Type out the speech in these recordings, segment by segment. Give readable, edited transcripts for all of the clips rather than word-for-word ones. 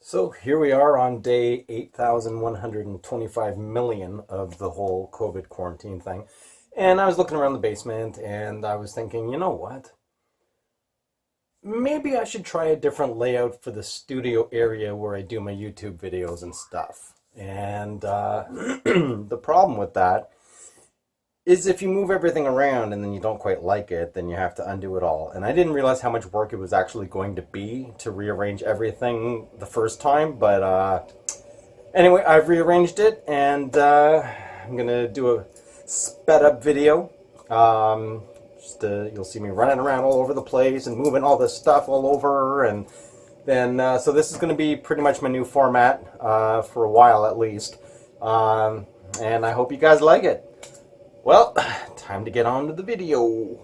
So here we are on day 8,125 million of the whole COVID quarantine thing. And I was looking around the basement and I was thinking, you know what? Maybe I should try a different layout for the studio area where I do my YouTube videos and stuff. And the problem with that is if you move everything around and then you don't quite like it, then you have to undo it all. And I didn't realize how much work it was actually going to be to rearrange everything the first time. But anyway, I've rearranged it and I'm going to do a sped up video. You'll see me running around all over the place and moving all this stuff all over. And then, so this is going to be pretty much my new format for a while at least. And I hope you guys like it. Well, time to get on to the video.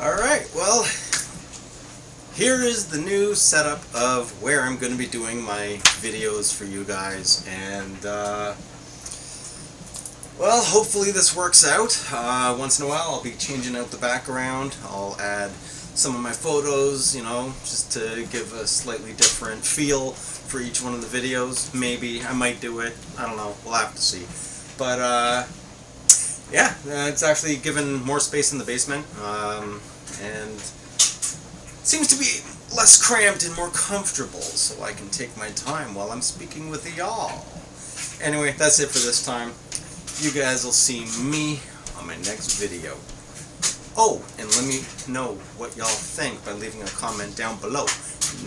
Alright, well, here is the new setup of where I'm going to be doing my videos for you guys, and well, hopefully this works out. Once in a while I'll be changing out the background. I'll add some of my photos, you know, just to give a slightly different feel for each one of the videos. Maybe I might do it, I don't know, we'll have to see. But yeah, it's actually given more space in the basement, and seems to be less cramped and more comfortable, so I can take my time while I'm speaking with y'all. Anyway, that's it for this time. You guys will see me on my next video. Oh, and let me know what y'all think by leaving a comment down below.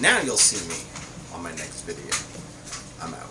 Now you'll see me on my next video. I'm out.